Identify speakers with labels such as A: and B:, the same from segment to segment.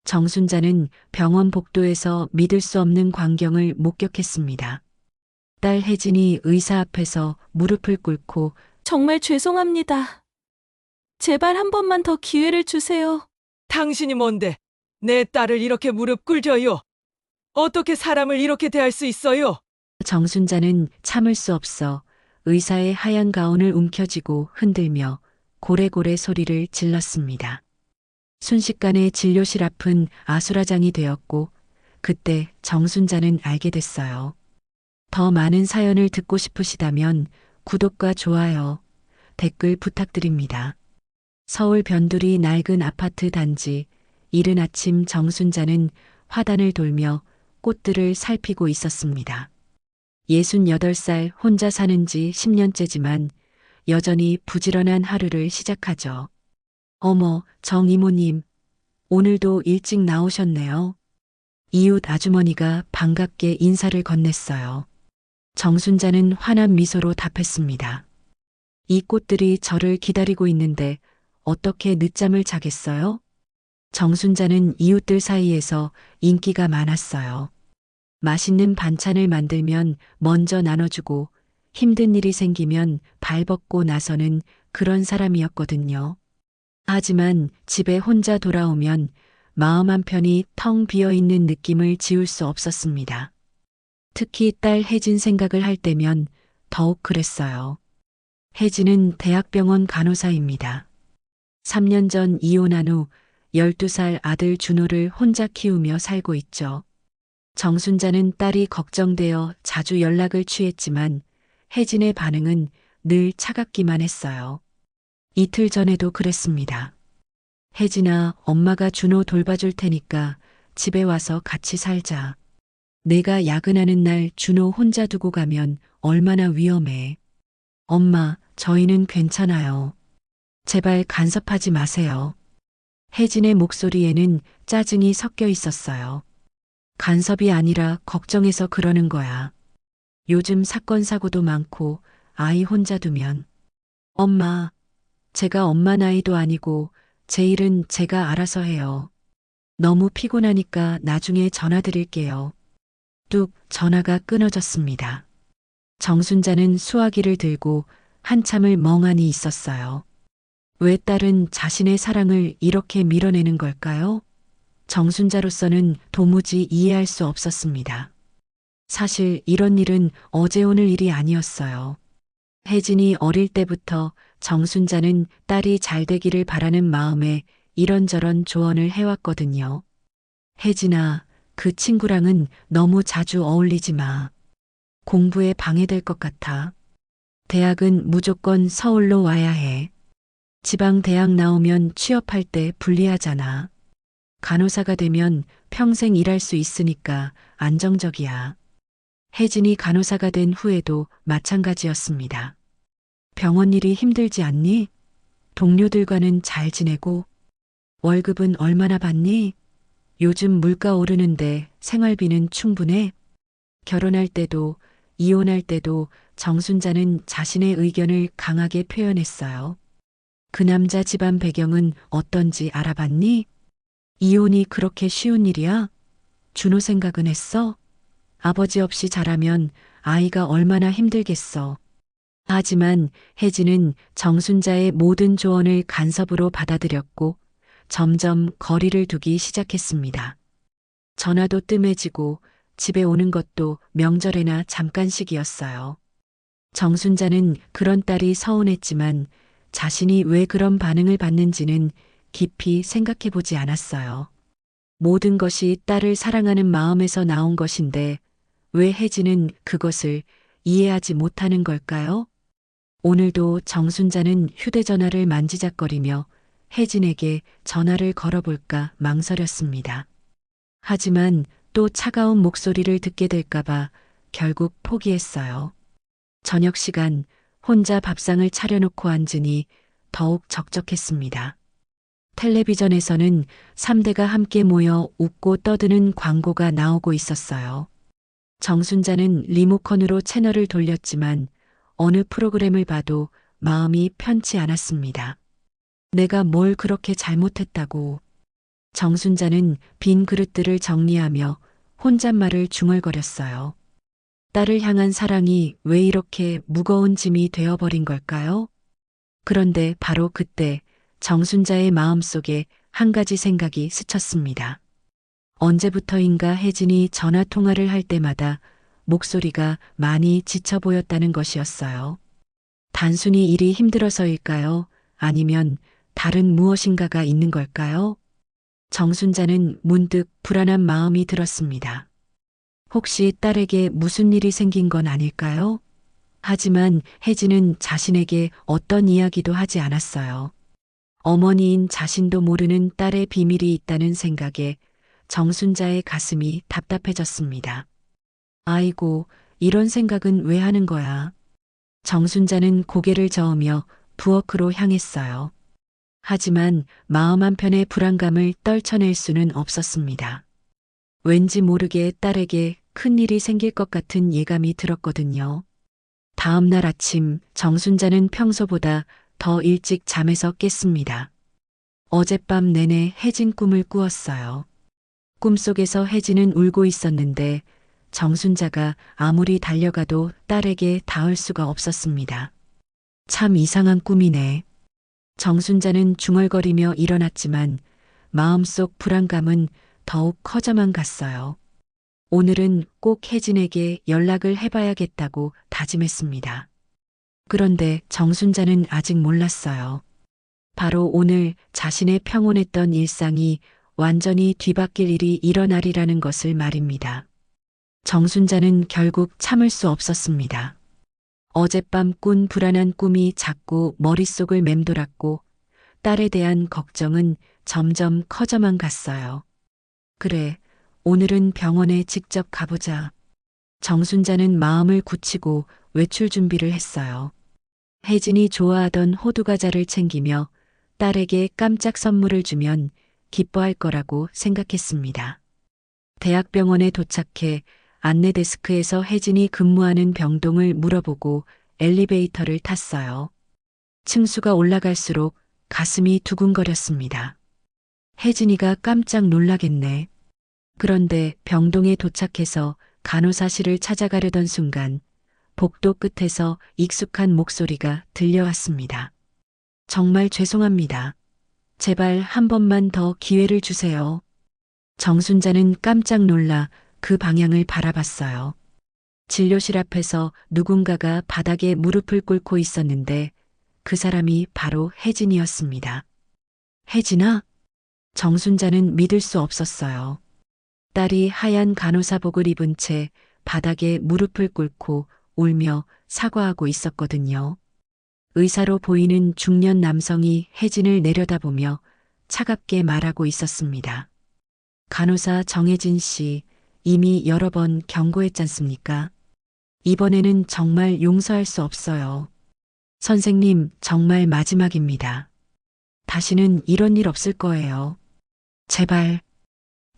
A: 정순자는 병원 복도에서 믿을 수 없는 광경을 목격했습니다. 딸 혜진이 의사 앞에서 무릎을 꿇고
B: 정말 죄송합니다. 제발 한 번만 더 기회를 주세요.
C: 당신이 뭔데 내 딸을 이렇게 무릎 꿇져요? 어떻게 사람을 이렇게 대할 수 있어요?
A: 정순자는 참을 수 없어 의사의 하얀 가운을 움켜쥐고 흔들며 고래고래 소리를 질렀습니다. 순식간에 진료실 앞은 아수라장이 되었고 그때 정순자는 알게 됐어요. 더 많은 사연을 듣고 싶으시다면 구독과 좋아요, 댓글 부탁드립니다. 서울 변두리 낡은 아파트 단지, 이른 아침 정순자는 화단을 돌며 꽃들을 살피고 있었습니다. 68살 혼자 사는 지 10년째지만 여전히 부지런한 하루를 시작하죠. 어머, 정 이모님, 오늘도 일찍 나오셨네요. 이웃 아주머니가 반갑게 인사를 건넸어요. 정순자는 환한 미소로 답했습니다. 이 꽃들이 저를 기다리고 있는데 어떻게 늦잠을 자겠어요? 정순자는 이웃들 사이에서 인기가 많았어요. 맛있는 반찬을 만들면 먼저 나눠주고 힘든 일이 생기면 발벗고 나서는 그런 사람이었거든요. 하지만 집에 혼자 돌아오면 마음 한편이 텅 비어 있는 느낌을 지울 수 없었습니다. 특히 딸 혜진 생각을 할 때면 더욱 그랬어요. 혜진은 대학병원 간호사입니다. 3년 전 이혼한 후 12살 아들 준호를 혼자 키우며 살고 있죠. 정순자는 딸이 걱정되어 자주 연락을 취했지만 혜진의 반응은 늘 차갑기만 했어요. 이틀 전에도 그랬습니다. 혜진아, 엄마가 준호 돌봐줄 테니까 집에 와서 같이 살자. 내가 야근하는 날 준호 혼자 두고 가면 얼마나 위험해. 엄마, 저희는 괜찮아요. 제발 간섭하지 마세요. 혜진의 목소리에는 짜증이 섞여 있었어요. 간섭이 아니라 걱정해서 그러는 거야. 요즘 사건 사고도 많고 아이 혼자 두면. 엄마, 제가 엄마 나이도 아니고 제 일은 제가 알아서 해요. 너무 피곤하니까 나중에 전화 드릴게요. 뚝 전화가 끊어졌습니다. 정순자는 수화기를 들고 한참을 멍하니 있었어요. 왜 딸은 자신의 사랑을 이렇게 밀어내는 걸까요? 정순자로서는 도무지 이해할 수 없었습니다. 사실 이런 일은 어제 오늘 일이 아니었어요. 혜진이 어릴 때부터 정순자는 딸이 잘 되기를 바라는 마음에 이런저런 조언을 해왔거든요. 혜진아, 그 친구랑은 너무 자주 어울리지 마. 공부에 방해될 것 같아. 대학은 무조건 서울로 와야 해. 지방 대학 나오면 취업할 때 불리하잖아. 간호사가 되면 평생 일할 수 있으니까 안정적이야. 혜진이 간호사가 된 후에도 마찬가지였습니다. 병원 일이 힘들지 않니? 동료들과는 잘 지내고? 월급은 얼마나 받니? 요즘 물가 오르는데 생활비는 충분해? 결혼할 때도 이혼할 때도 정순자는 자신의 의견을 강하게 표현했어요. 그 남자 집안 배경은 어떤지 알아봤니? 이혼이 그렇게 쉬운 일이야? 준호 생각은 했어? 아버지 없이 자라면 아이가 얼마나 힘들겠어. 하지만 혜진은 정순자의 모든 조언을 간섭으로 받아들였고 점점 거리를 두기 시작했습니다. 전화도 뜸해지고 집에 오는 것도 명절에나 잠깐씩이었어요. 정순자는 그런 딸이 서운했지만 자신이 왜 그런 반응을 받는지는 깊이 생각해 보지 않았어요. 모든 것이 딸을 사랑하는 마음에서 나온 것인데 왜 혜진은 그것을 이해하지 못하는 걸까요? 오늘도 정순자는 휴대전화를 만지작거리며 혜진에게 전화를 걸어볼까 망설였습니다. 하지만 또 차가운 목소리를 듣게 될까봐 결국 포기했어요. 저녁 시간 혼자 밥상을 차려놓고 앉으니 더욱 적적했습니다. 텔레비전에서는 3대가 함께 모여 웃고 떠드는 광고가 나오고 있었어요. 정순자는 리모컨으로 채널을 돌렸지만 어느 프로그램을 봐도 마음이 편치 않았습니다. 내가 뭘 그렇게 잘못했다고. 정순자는 빈 그릇들을 정리하며 혼잣말을 중얼거렸어요. 딸을 향한 사랑이 왜 이렇게 무거운 짐이 되어버린 걸까요? 그런데 바로 그때 정순자의 마음속에 한 가지 생각이 스쳤습니다. 언제부터인가 혜진이 전화 통화를 할 때마다 목소리가 많이 지쳐 보였다는 것이었어요. 단순히 일이 힘들어서일까요? 아니면 다른 무엇인가가 있는 걸까요? 정순자는 문득 불안한 마음이 들었습니다. 혹시 딸에게 무슨 일이 생긴 건 아닐까요? 하지만 혜진은 자신에게 어떤 이야기도 하지 않았어요. 어머니인 자신도 모르는 딸의 비밀이 있다는 생각에 정순자의 가슴이 답답해졌습니다. 아이고, 이런 생각은 왜 하는 거야? 정순자는 고개를 저으며 부엌으로 향했어요. 하지만 마음 한편의 불안감을 떨쳐낼 수는 없었습니다. 왠지 모르게 딸에게 큰 일이 생길 것 같은 예감이 들었거든요. 다음 날 아침 정순자는 평소보다 더 일찍 잠에서 깼습니다. 어젯밤 내내 혜진 꿈을 꾸었어요. 꿈속에서 혜진은 울고 있었는데 정순자가 아무리 달려가도 딸에게 닿을 수가 없었습니다. 참 이상한 꿈이네. 정순자는 중얼거리며 일어났지만 마음속 불안감은 더욱 커져만 갔어요. 오늘은 꼭 혜진에게 연락을 해봐야겠다고 다짐했습니다. 그런데 정순자는 아직 몰랐어요. 바로 오늘 자신의 평온했던 일상이 완전히 뒤바뀔 일이 일어나리라는 것을 말입니다. 정순자는 결국 참을 수 없었습니다. 어젯밤 꾼 불안한 꿈이 자꾸 머릿속을 맴돌았고 딸에 대한 걱정은 점점 커져만 갔어요. 그래, 오늘은 병원에 직접 가보자. 정순자는 마음을 굳히고 외출 준비를 했어요. 혜진이 좋아하던 호두과자를 챙기며 딸에게 깜짝 선물을 주면 기뻐할 거라고 생각했습니다. 대학병원에 도착해 안내 데스크에서 혜진이 근무하는 병동을 물어보고 엘리베이터를 탔어요. 층수가 올라갈수록 가슴이 두근거렸습니다. 혜진이가 깜짝 놀라겠네. 그런데 병동에 도착해서 간호사실을 찾아가려던 순간 복도 끝에서 익숙한 목소리가 들려왔습니다. 정말 죄송합니다. 제발 한 번만 더 기회를 주세요. 정순자는 깜짝 놀라 그 방향을 바라봤어요. 진료실 앞에서 누군가가 바닥에 무릎을 꿇고 있었는데 그 사람이 바로 혜진이었습니다. 혜진아? 정순자는 믿을 수 없었어요. 딸이 하얀 간호사복을 입은 채 바닥에 무릎을 꿇고 울며 사과하고 있었거든요. 의사로 보이는 중년 남성이 혜진을 내려다보며 차갑게 말하고 있었습니다. 간호사 정혜진 씨, 이미 여러 번 경고했잖습니까? 이번에는 정말 용서할 수 없어요. 선생님, 정말 마지막입니다. 다시는 이런 일 없을 거예요. 제발.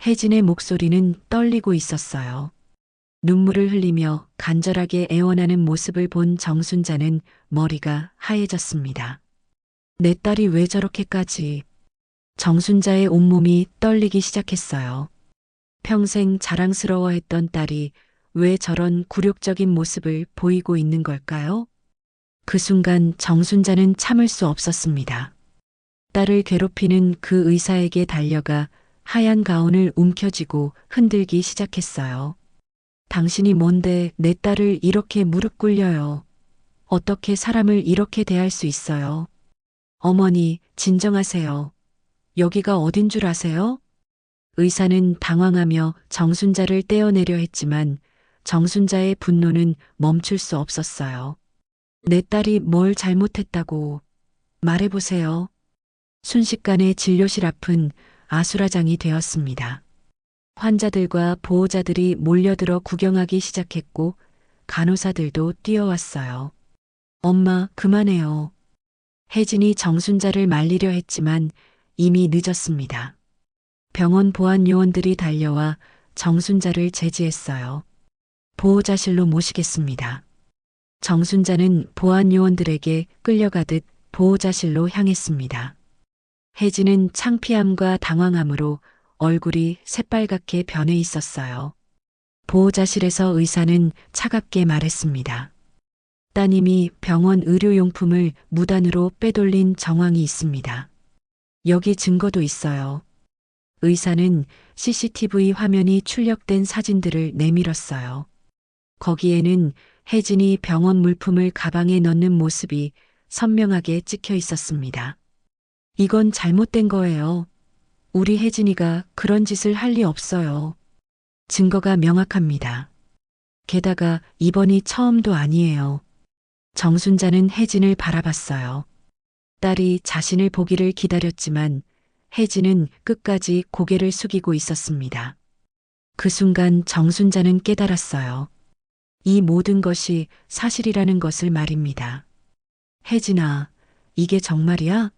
A: 혜진의 목소리는 떨리고 있었어요. 눈물을 흘리며 간절하게 애원하는 모습을 본 정순자는 머리가 하얘졌습니다. 내 딸이 왜 저렇게까지. 정순자의 온몸이 떨리기 시작했어요. 평생 자랑스러워했던 딸이 왜 저런 굴욕적인 모습을 보이고 있는 걸까요? 그 순간 정순자는 참을 수 없었습니다. 딸을 괴롭히는 그 의사에게 달려가 하얀 가운을 움켜쥐고 흔들기 시작했어요. 당신이 뭔데 내 딸을 이렇게 무릎 꿇려요. 어떻게 사람을 이렇게 대할 수 있어요? 어머니, 진정하세요. 여기가 어딘 줄 아세요? 의사는 당황하며 정순자를 떼어내려 했지만 정순자의 분노는 멈출 수 없었어요. 내 딸이 뭘 잘못했다고 말해보세요. 순식간에 진료실 앞은 아수라장이 되었습니다. 환자들과 보호자들이 몰려들어 구경하기 시작했고 간호사들도 뛰어왔어요. 엄마, 그만해요. 혜진이 정순자를 말리려 했지만 이미 늦었습니다. 병원 보안 요원들이 달려와 정순자를 제지했어요. 보호자실로 모시겠습니다. 정순자는 보안 요원들에게 끌려가듯 보호자실로 향했습니다. 혜진은 창피함과 당황함으로 얼굴이 새빨갛게 변해 있었어요. 보호자실에서 의사는 차갑게 말했습니다. 따님이 병원 의료용품을 무단으로 빼돌린 정황이 있습니다. 여기 증거도 있어요. 의사는 CCTV 화면이 출력된 사진들을 내밀었어요. 거기에는 혜진이 병원 물품을 가방에 넣는 모습이 선명하게 찍혀 있었습니다. 이건 잘못된 거예요. 우리 혜진이가 그런 짓을 할 리 없어요. 증거가 명확합니다. 게다가 이번이 처음도 아니에요. 정순자는 혜진을 바라봤어요. 딸이 자신을 보기를 기다렸지만 혜진은 끝까지 고개를 숙이고 있었습니다. 그 순간 정순자는 깨달았어요. 이 모든 것이 사실이라는 것을 말입니다. 혜진아, 이게 정말이야?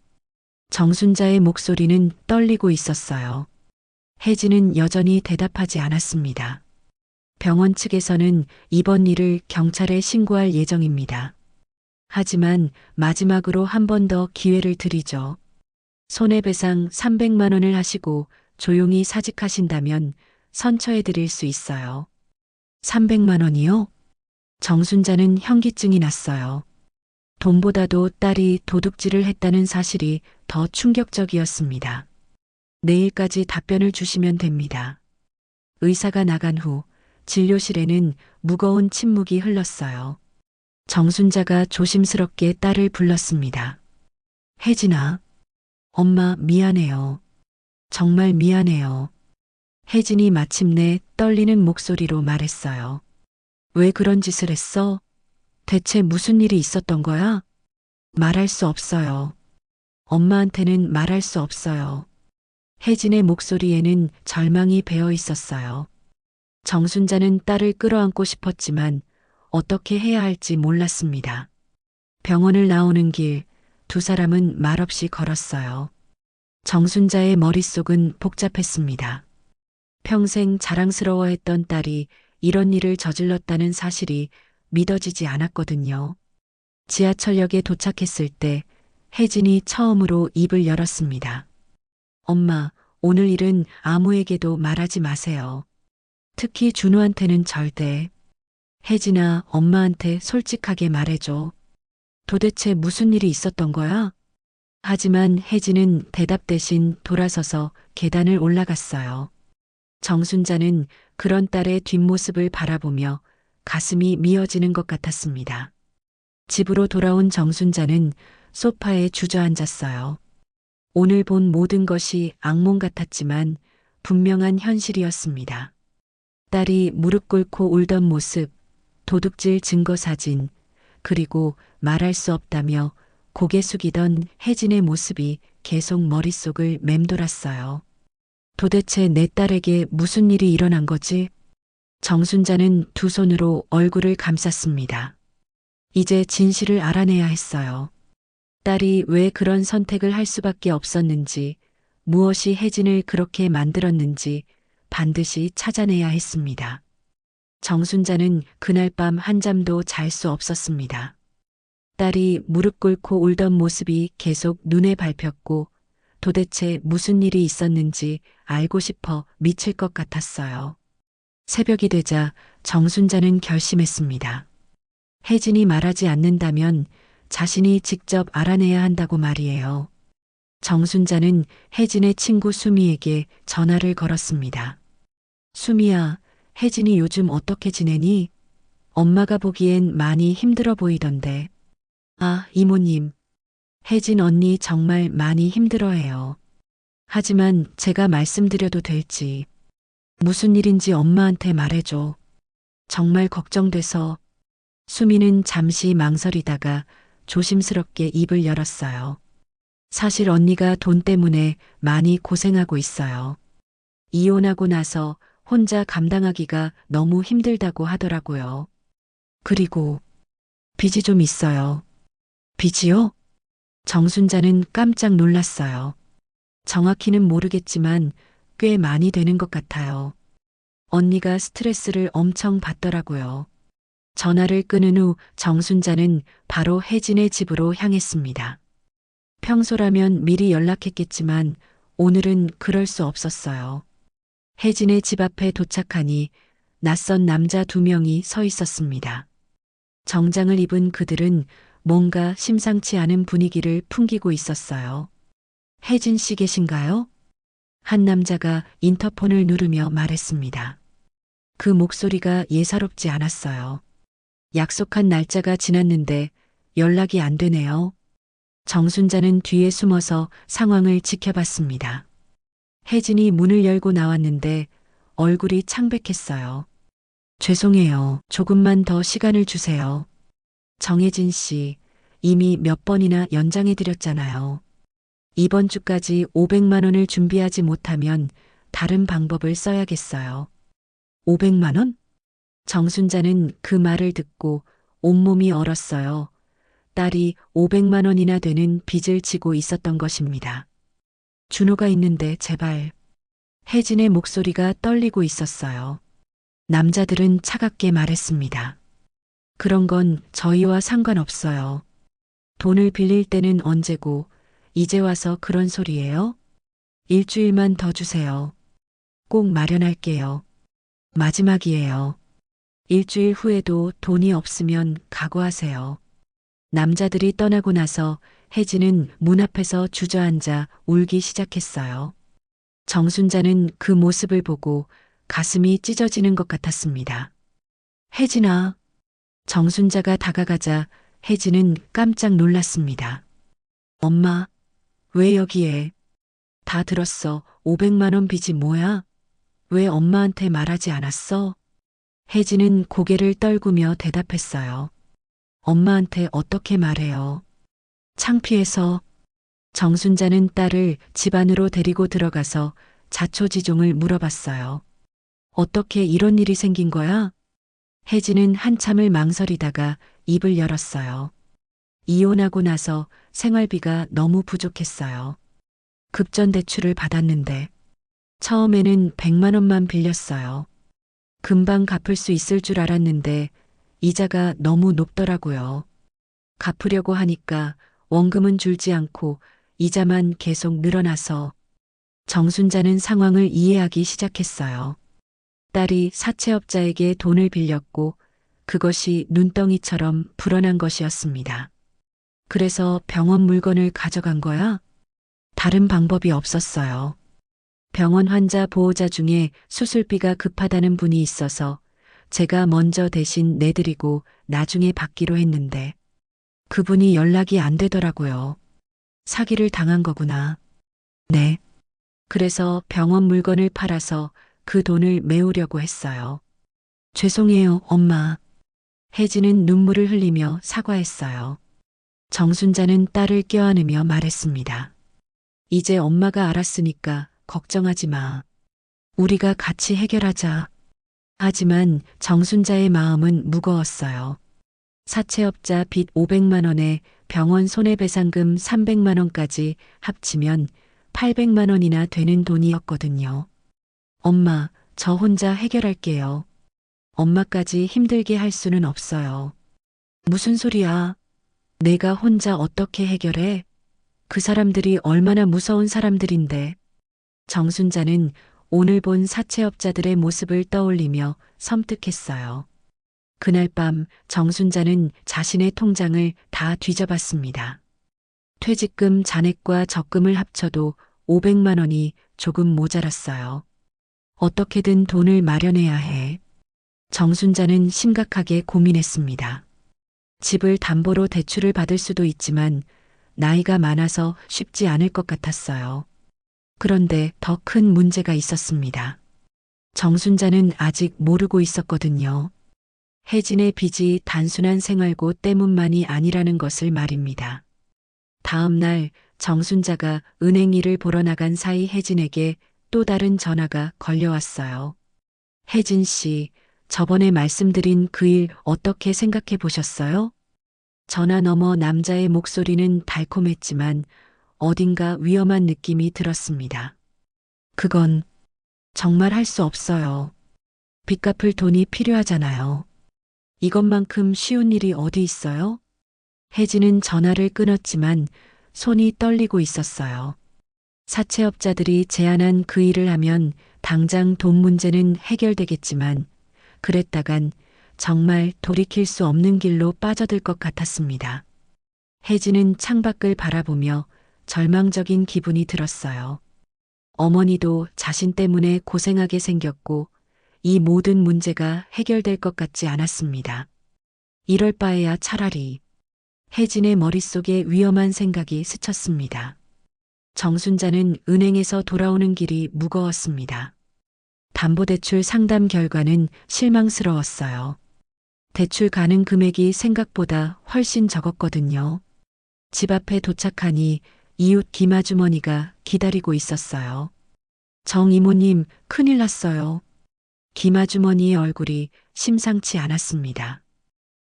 A: 정순자의 목소리는 떨리고 있었어요. 혜진은 여전히 대답하지 않았습니다. 병원 측에서는 이번 일을 경찰에 신고할 예정입니다. 하지만 마지막으로 한 번 더 기회를 드리죠. 손해배상 300만 원을 하시고 조용히 사직하신다면 선처해 드릴 수 있어요. 300만 원이요? 정순자는 현기증이 났어요. 돈보다도 딸이 도둑질을 했다는 사실이 더 충격적이었습니다. 내일까지 답변을 주시면 됩니다. 의사가 나간 후 진료실에는 무거운 침묵이 흘렀어요. 정순자가 조심스럽게 딸을 불렀습니다. 혜진아, 엄마 미안해요. 정말 미안해요. 혜진이 마침내 떨리는 목소리로 말했어요. 왜 그런 짓을 했어? 대체 무슨 일이 있었던 거야? 말할 수 없어요. 엄마한테는 말할 수 없어요. 혜진의 목소리에는 절망이 배어 있었어요. 정순자는 딸을 끌어안고 싶었지만 어떻게 해야 할지 몰랐습니다. 병원을 나오는 길, 두 사람은 말없이 걸었어요. 정순자의 머릿속은 복잡했습니다. 평생 자랑스러워했던 딸이 이런 일을 저질렀다는 사실이 믿어지지 않았거든요. 지하철역에 도착했을 때 혜진이 처음으로 입을 열었습니다. 엄마, 오늘 일은 아무에게도 말하지 마세요. 특히 준호한테는 절대. 혜진아, 엄마한테 솔직하게 말해줘. 도대체 무슨 일이 있었던 거야? 하지만 혜진은 대답 대신 돌아서서 계단을 올라갔어요. 정순자는 그런 딸의 뒷모습을 바라보며 가슴이 미어지는 것 같았습니다. 집으로 돌아온 정순자는 소파에 주저앉았어요. 오늘 본 모든 것이 악몽 같았지만 분명한 현실이었습니다. 딸이 무릎 꿇고 울던 모습, 도둑질 증거 사진, 그리고 말할 수 없다며 고개 숙이던 혜진의 모습이 계속 머릿속을 맴돌았어요. 도대체 내 딸에게 무슨 일이 일어난 거지? 정순자는 두 손으로 얼굴을 감쌌습니다. 이제 진실을 알아내야 했어요. 딸이 왜 그런 선택을 할 수밖에 없었는지, 무엇이 혜진을 그렇게 만들었는지 반드시 찾아내야 했습니다. 정순자는 그날 밤 한잠도 잘 수 없었습니다. 딸이 무릎 꿇고 울던 모습이 계속 눈에 밟혔고 도대체 무슨 일이 있었는지 알고 싶어 미칠 것 같았어요. 새벽이 되자 정순자는 결심했습니다. 혜진이 말하지 않는다면 자신이 직접 알아내야 한다고 말이에요. 정순자는 혜진의 친구 수미에게 전화를 걸었습니다. 수미야, 혜진이 요즘 어떻게 지내니? 엄마가 보기엔 많이 힘들어 보이던데. 아, 이모님. 혜진 언니 정말 많이 힘들어해요. 하지만 제가 말씀드려도 될지. 무슨 일인지 엄마한테 말해줘. 정말 걱정돼서. 수미는 잠시 망설이다가 조심스럽게 입을 열었어요. 사실 언니가 돈 때문에 많이 고생하고 있어요. 이혼하고 나서 혼자 감당하기가 너무 힘들다고 하더라고요. 그리고 빚이 좀 있어요. 빚이요? 정순자는 깜짝 놀랐어요. 정확히는 모르겠지만 꽤 많이 되는 것 같아요. 언니가 스트레스를 엄청 받더라고요. 전화를 끊은 후 정순자는 바로 혜진의 집으로 향했습니다. 평소라면 미리 연락했겠지만 오늘은 그럴 수 없었어요. 혜진의 집 앞에 도착하니 낯선 남자 2명이 서 있었습니다. 정장을 입은 그들은 뭔가 심상치 않은 분위기를 풍기고 있었어요. 혜진 씨 계신가요? 한 남자가 인터폰을 누르며 말했습니다. 그 목소리가 예사롭지 않았어요. 약속한 날짜가 지났는데 연락이 안 되네요. 정순자는 뒤에 숨어서 상황을 지켜봤습니다. 혜진이 문을 열고 나왔는데 얼굴이 창백했어요. 죄송해요. 조금만 더 시간을 주세요. 정혜진 씨, 이미 몇 번이나 연장해드렸잖아요. 이번 주까지 500만 원을 준비하지 못하면 다른 방법을 써야겠어요. 500만 원? 정순자는 그 말을 듣고 온몸이 얼었어요. 딸이 500만 원이나 되는 빚을 지고 있었던 것입니다. 준호가 있는데 제발. 혜진의 목소리가 떨리고 있었어요. 남자들은 차갑게 말했습니다. 그런 건 저희와 상관없어요. 돈을 빌릴 때는 언제고 이제 와서 그런 소리예요? 일주일만 더 주세요. 꼭 마련할게요. 마지막이에요. 일주일 후에도 돈이 없으면 각오하세요. 남자들이 떠나고 나서 혜진은 문 앞에서 주저앉아 울기 시작했어요. 정순자는 그 모습을 보고 가슴이 찢어지는 것 같았습니다. 혜진아. 정순자가 다가가자 혜진은 깜짝 놀랐습니다. 엄마, 왜 여기에? 다 들었어. 500만 원 빚이 뭐야? 왜 엄마한테 말하지 않았어? 혜진은 고개를 떨구며 대답했어요. 엄마한테 어떻게 말해요? 창피해서. 정순자는 딸을 집 안으로 데리고 들어가서 자초지종을 물어봤어요. 어떻게 이런 일이 생긴 거야? 혜진은 한참을 망설이다가 입을 열었어요. 이혼하고 나서 생활비가 너무 부족했어요. 급전대출을 받았는데 처음에는 100만 원만 빌렸어요. 금방 갚을 수 있을 줄 알았는데 이자가 너무 높더라고요. 갚으려고 하니까 원금은 줄지 않고 이자만 계속 늘어나서 정순자는 상황을 이해하기 시작했어요. 딸이 사채업자에게 돈을 빌렸고 그것이 눈덩이처럼 불어난 것이었습니다. 그래서 병원 물건을 가져간 거야? 다른 방법이 없었어요. 병원 환자 보호자 중에 수술비가 급하다는 분이 있어서 제가 먼저 대신 내드리고 나중에 받기로 했는데 그분이 연락이 안 되더라고요. 사기를 당한 거구나. 네. 그래서 병원 물건을 팔아서 그 돈을 메우려고 했어요. 죄송해요, 엄마. 혜진은 눈물을 흘리며 사과했어요. 정순자는 딸을 껴안으며 말했습니다. 이제 엄마가 알았으니까 걱정하지 마. 우리가 같이 해결하자. 하지만 정순자의 마음은 무거웠어요. 사채업자 빚 500만 원에 병원 손해배상금 300만 원까지 합치면 800만 원이나 되는 돈이었거든요. 엄마, 저 혼자 해결할게요. 엄마까지 힘들게 할 수는 없어요. 무슨 소리야? 내가 혼자 어떻게 해결해? 그 사람들이 얼마나 무서운 사람들인데. 정순자는 오늘 본 사채업자들의 모습을 떠올리며 섬뜩했어요. 그날 밤 정순자는 자신의 통장을 다 뒤져봤습니다. 퇴직금 잔액과 적금을 합쳐도 500만 원이 조금 모자랐어요. 어떻게든 돈을 마련해야 해. 정순자는 심각하게 고민했습니다. 집을 담보로 대출을 받을 수도 있지만 나이가 많아서 쉽지 않을 것 같았어요. 그런데 더 큰 문제가 있었습니다. 정순자는 아직 모르고 있었거든요. 혜진의 빚이 단순한 생활고 때문만이 아니라는 것을 말입니다. 다음 날 정순자가 은행 일을 보러 나간 사이 혜진에게 또 다른 전화가 걸려왔어요. 혜진 씨, 저번에 말씀드린 그 일 어떻게 생각해 보셨어요? 전화 너머 남자의 목소리는 달콤했지만 어딘가 위험한 느낌이 들었습니다. 그건 정말 할 수 없어요. 빚 갚을 돈이 필요하잖아요. 이것만큼 쉬운 일이 어디 있어요? 혜진은 전화를 끊었지만 손이 떨리고 있었어요. 사채업자들이 제안한 그 일을 하면 당장 돈 문제는 해결되겠지만 그랬다간 정말 돌이킬 수 없는 길로 빠져들 것 같았습니다. 혜진은 창밖을 바라보며 절망적인 기분이 들었어요. 어머니도 자신 때문에 고생하게 생겼고 이 모든 문제가 해결될 것 같지 않았습니다. 이럴 바에야 차라리 혜진의 머릿속에 위험한 생각이 스쳤습니다. 정순자는 은행에서 돌아오는 길이 무거웠습니다. 담보대출 상담 결과는 실망스러웠어요. 대출 가능 금액이 생각보다 훨씬 적었거든요. 집 앞에 도착하니 이웃 김 아주머니가 기다리고 있었어요. 정 이모님, 큰일 났어요. 김 아주머니의 얼굴이 심상치 않았습니다.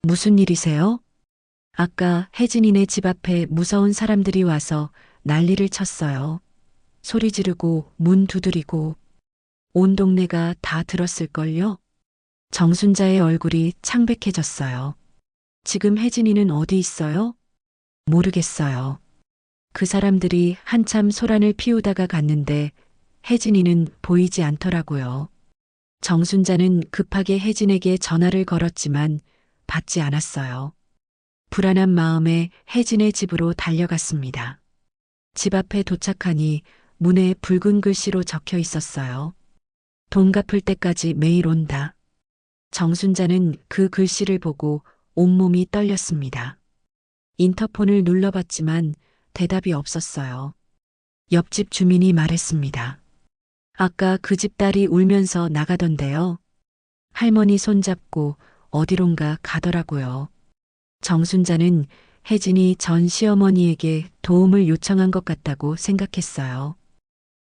A: 무슨 일이세요? 아까 혜진이네 집 앞에 무서운 사람들이 와서 난리를 쳤어요. 소리 지르고 문 두드리고 온 동네가 다 들었을걸요? 정순자의 얼굴이 창백해졌어요. 지금 혜진이는 어디 있어요? 모르겠어요. 그 사람들이 한참 소란을 피우다가 갔는데 혜진이는 보이지 않더라고요. 정순자는 급하게 혜진에게 전화를 걸었지만 받지 않았어요. 불안한 마음에 혜진의 집으로 달려갔습니다. 집 앞에 도착하니 문에 붉은 글씨로 적혀 있었어요. 돈 갚을 때까지 매일 온다. 정순자는 그 글씨를 보고 온몸이 떨렸습니다. 인터폰을 눌러봤지만 대답이 없었어요. 옆집 주민이 말했습니다. 아까 그 집 딸이 울면서 나가던데요. 할머니 손잡고 어디론가 가더라고요. 정순자는 혜진이 전 시어머니에게 도움을 요청한 것 같다고 생각했어요.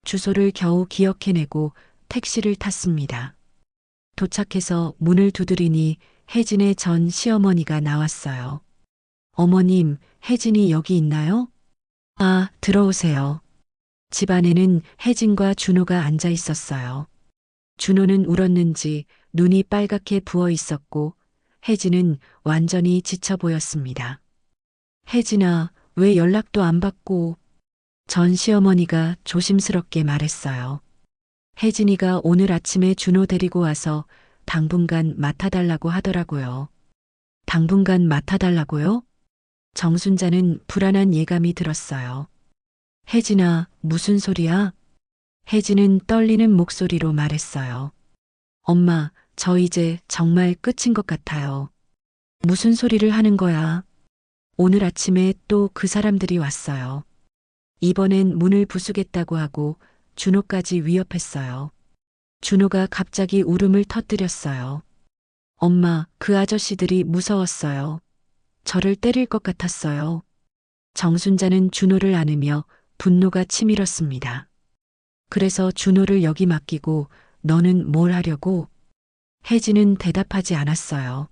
A: 주소를 겨우 기억해내고 택시를 탔습니다. 도착해서 문을 두드리니 혜진의 전 시어머니가 나왔어요. 어머님, 혜진이 여기 있나요? 아, 들어오세요. 집 안에는 혜진과 준호가 앉아 있었어요. 준호는 울었는지 눈이 빨갛게 부어 있었고 혜진은 완전히 지쳐 보였습니다. 혜진아, 왜 연락도 안 받고? 전 시어머니가 조심스럽게 말했어요. 혜진이가 오늘 아침에 준호 데리고 와서 당분간 맡아달라고 하더라고요. 당분간 맡아달라고요? 정순자는 불안한 예감이 들었어요. 혜진아, 무슨 소리야? 혜진은 떨리는 목소리로 말했어요. 엄마, 저 이제 정말 끝인 것 같아요. 무슨 소리를 하는 거야? 오늘 아침에 또 그 사람들이 왔어요. 이번엔 문을 부수겠다고 하고 준호까지 위협했어요. 준호가 갑자기 울음을 터뜨렸어요. 엄마, 그 아저씨들이 무서웠어요. 저를 때릴 것 같았어요. 정순자는 준호를 안으며 분노가 치밀었습니다. 그래서 준호를 여기 맡기고 너는 뭘 하려고? 혜진은 대답하지 않았어요.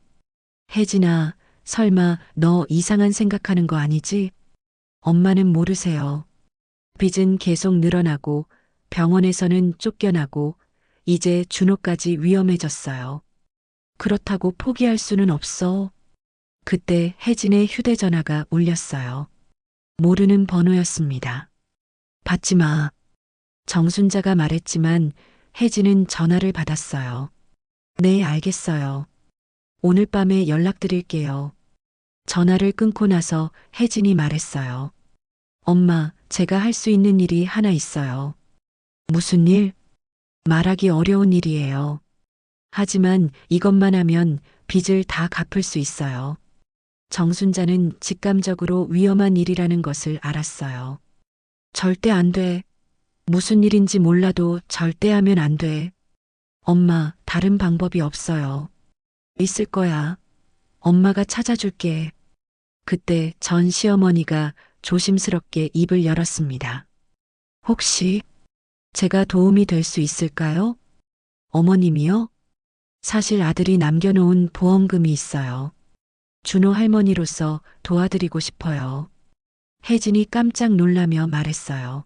A: 혜진아, 설마 너 이상한 생각하는 거 아니지? 엄마는 모르세요. 빚은 계속 늘어나고 병원에서는 쫓겨나고 이제 준호까지 위험해졌어요. 그렇다고 포기할 수는 없어. 그때 혜진의 휴대전화가 울렸어요. 모르는 번호였습니다. 받지 마. 정순자가 말했지만 혜진은 전화를 받았어요. 네, 알겠어요. 오늘 밤에 연락드릴게요. 전화를 끊고 나서 혜진이 말했어요. 엄마, 제가 할 수 있는 일이 하나 있어요. 무슨 일? 말하기 어려운 일이에요. 하지만 이것만 하면 빚을 다 갚을 수 있어요. 정순자는 직감적으로 위험한 일이라는 것을 알았어요. 절대 안 돼. 무슨 일인지 몰라도 절대 하면 안 돼. 엄마, 다른 방법이 없어요. 있을 거야. 엄마가 찾아줄게. 그때 전 시어머니가 조심스럽게 입을 열었습니다. 혹시 제가 도움이 될 수 있을까요? 어머님이요? 사실 아들이 남겨놓은 보험금이 있어요. 준호 할머니로서 도와드리고 싶어요. 혜진이 깜짝 놀라며 말했어요.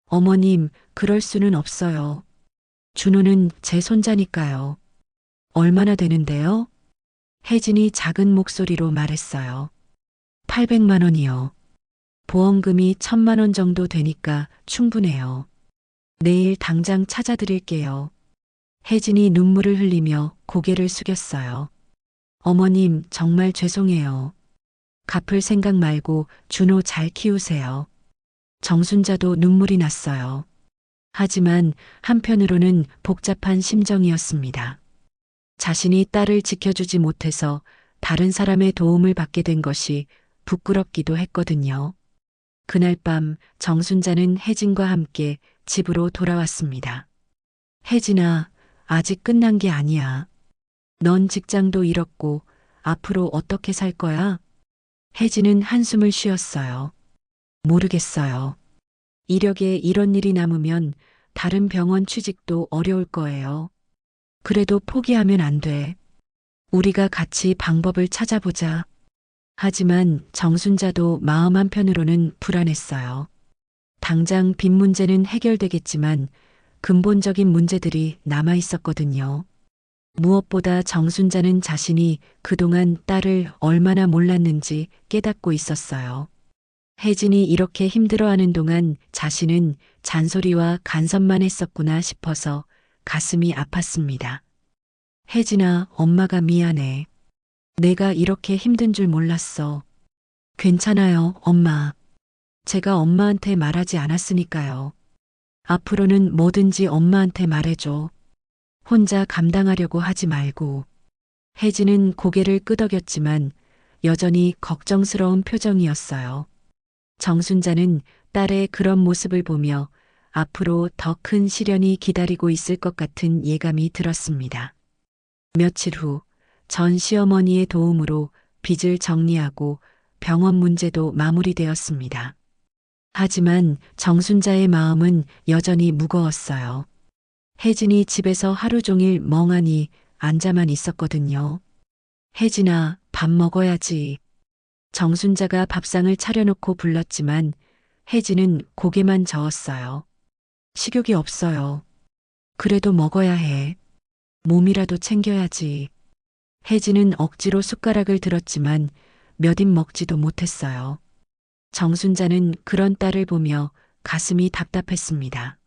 A: 어머님, 그럴 수는 없어요. 준호는 제 손자니까요. 얼마나 되는데요? 혜진이 작은 목소리로 말했어요. 800만 원이요. 보험금이 1,000만 원 정도 되니까 충분해요. 내일 당장 찾아드릴게요. 혜진이 눈물을 흘리며 고개를 숙였어요. 어머님, 정말 죄송해요. 갚을 생각 말고 준호 잘 키우세요. 정순자도 눈물이 났어요. 하지만 한편으로는 복잡한 심정이었습니다. 자신이 딸을 지켜주지 못해서 다른 사람의 도움을 받게 된 것이 부끄럽기도 했거든요. 그날 밤 정순자는 혜진과 함께 집으로 돌아왔습니다. 혜진아, 아직 끝난 게 아니야. 넌 직장도 잃었고 앞으로 어떻게 살 거야? 혜진은 한숨을 쉬었어요. 모르겠어요. 이력에 이런 일이 남으면 다른 병원 취직도 어려울 거예요. 그래도 포기하면 안 돼. 우리가 같이 방법을 찾아보자. 하지만 정순자도 마음 한편으로는 불안했어요. 당장 빚 문제는 해결되겠지만 근본적인 문제들이 남아 있었거든요. 무엇보다 정순자는 자신이 그동안 딸을 얼마나 몰랐는지 깨닫고 있었어요. 혜진이 이렇게 힘들어하는 동안 자신은 잔소리와 간섭만 했었구나 싶어서 가슴이 아팠습니다. 혜진아, 엄마가 미안해. 내가 이렇게 힘든 줄 몰랐어. 괜찮아요, 엄마. 제가 엄마한테 말하지 않았으니까요. 앞으로는 뭐든지 엄마한테 말해줘. 혼자 감당하려고 하지 말고. 혜진은 고개를 끄덕였지만 여전히 걱정스러운 표정이었어요. 정순자는 딸의 그런 모습을 보며 앞으로 더 큰 시련이 기다리고 있을 것 같은 예감이 들었습니다. 며칠 후 전 시어머니의 도움으로 빚을 정리하고 병원 문제도 마무리되었습니다. 하지만 정순자의 마음은 여전히 무거웠어요. 혜진이 집에서 하루 종일 멍하니 앉아만 있었거든요. 혜진아, 밥 먹어야지. 정순자가 밥상을 차려놓고 불렀지만 혜진은 고개만 저었어요. 식욕이 없어요. 그래도 먹어야 해. 몸이라도 챙겨야지. 혜진은 억지로 숟가락을 들었지만 몇 입 먹지도 못했어요. 정순자는 그런 딸을 보며 가슴이 답답했습니다.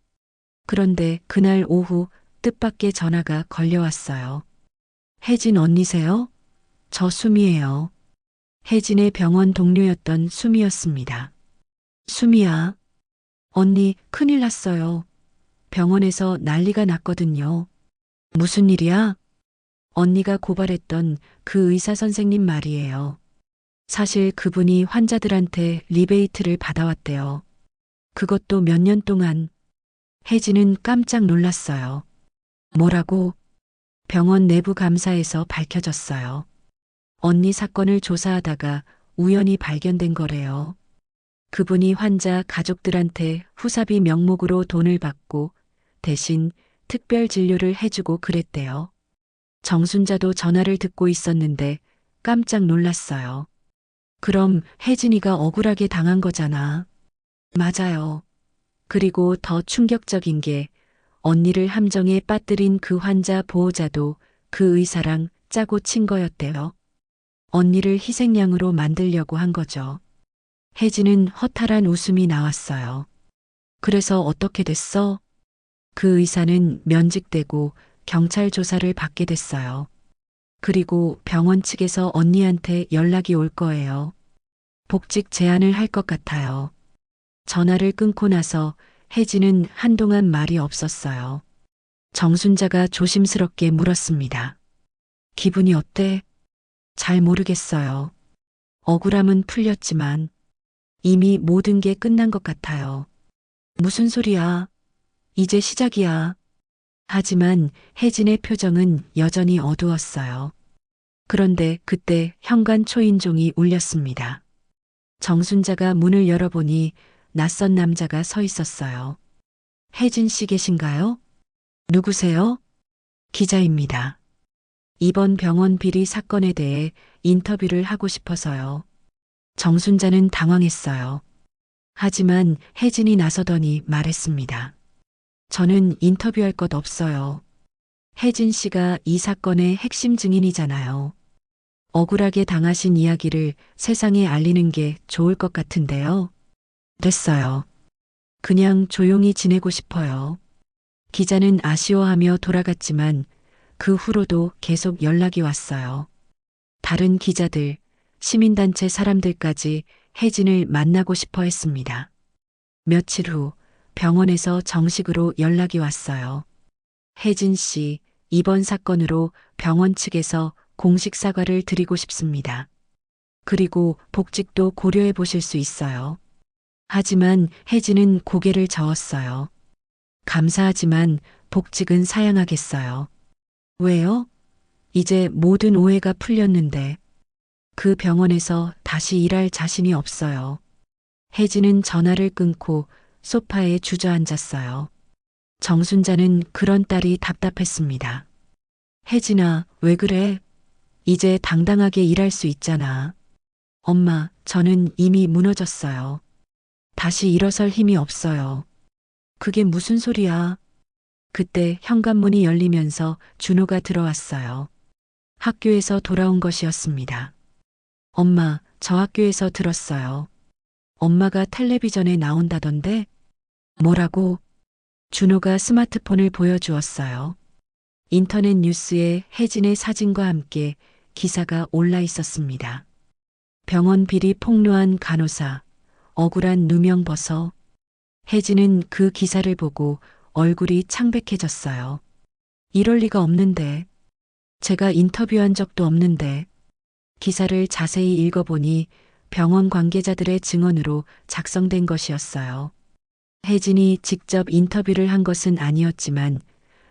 A: 그런데 그날 오후 뜻밖의 전화가 걸려왔어요. 혜진 언니세요? 저 수미예요. 혜진의 병원 동료였던 수미였습니다. 수미야, 언니 큰일 났어요. 병원에서 난리가 났거든요. 무슨 일이야? 언니가 고발했던 그 의사 선생님 말이에요. 사실 그분이 환자들한테 리베이트를 받아왔대요. 그것도 몇 년 동안. 혜진은 깜짝 놀랐어요. 뭐라고? 병원 내부 감사에서 밝혀졌어요. 언니 사건을 조사하다가 우연히 발견된 거래요. 그분이 환자 가족들한테 후사비 명목으로 돈을 받고 대신 특별 진료를 해주고 그랬대요. 정순자도 전화를 듣고 있었는데 깜짝 놀랐어요. 그럼 혜진이가 억울하게 당한 거잖아. 맞아요. 그리고 더 충격적인 게 언니를 함정에 빠뜨린 그 환자 보호자도 그 의사랑 짜고 친 거였대요. 언니를 희생양으로 만들려고 한 거죠. 혜진은 허탈한 웃음이 나왔어요. 그래서 어떻게 됐어? 그 의사는 면직되고 경찰 조사를 받게 됐어요. 그리고 병원 측에서 언니한테 연락이 올 거예요. 복직 제안을 할 것 같아요. 전화를 끊고 나서 혜진은 한동안 말이 없었어요. 정순자가 조심스럽게 물었습니다. 기분이 어때? 잘 모르겠어요. 억울함은 풀렸지만 이미 모든 게 끝난 것 같아요. 무슨 소리야? 이제 시작이야. 하지만 혜진의 표정은 여전히 어두웠어요. 그런데 그때 현관 초인종이 울렸습니다. 정순자가 문을 열어보니 낯선 남자가 서 있었어요. 혜진 씨 계신가요? 누구세요? 기자입니다. 이번 병원 비리 사건에 대해 인터뷰를 하고 싶어서요. 정순자는 당황했어요. 하지만 혜진이 나서더니 말했습니다. 저는 인터뷰할 것 없어요. 혜진 씨가 이 사건의 핵심 증인이잖아요. 억울하게 당하신 이야기를 세상에 알리는 게 좋을 것 같은데요. 됐어요. 그냥 조용히 지내고 싶어요. 기자는 아쉬워하며 돌아갔지만 그 후로도 계속 연락이 왔어요. 다른 기자들, 시민단체 사람들까지 혜진을 만나고 싶어 했습니다. 며칠 후 병원에서 정식으로 연락이 왔어요. 혜진 씨, 이번 사건으로 병원 측에서 공식 사과를 드리고 싶습니다. 그리고 복직도 고려해 보실 수 있어요. 하지만 혜진은 고개를 저었어요. 감사하지만 복직은 사양하겠어요. 왜요? 이제 모든 오해가 풀렸는데 그 병원에서 다시 일할 자신이 없어요. 혜진은 전화를 끊고 소파에 주저앉았어요. 정순자는 그런 딸이 답답했습니다. 혜진아, 왜 그래? 이제 당당하게 일할 수 있잖아. 엄마, 저는 이미 무너졌어요. 다시 일어설 힘이 없어요. 그게 무슨 소리야? 그때 현관문이 열리면서 준호가 들어왔어요. 학교에서 돌아온 것이었습니다. 엄마, 저 학교에서 들었어요. 엄마가 텔레비전에 나온다던데? 뭐라고? 준호가 스마트폰을 보여주었어요. 인터넷 뉴스에 혜진의 사진과 함께 기사가 올라 있었습니다. 병원 비리 폭로한 간호사, 억울한 누명 벗어. 혜진은 그 기사를 보고 얼굴이 창백해졌어요. 이럴 리가 없는데. 제가 인터뷰한 적도 없는데. 기사를 자세히 읽어보니 병원 관계자들의 증언으로 작성된 것이었어요. 혜진이 직접 인터뷰를 한 것은 아니었지만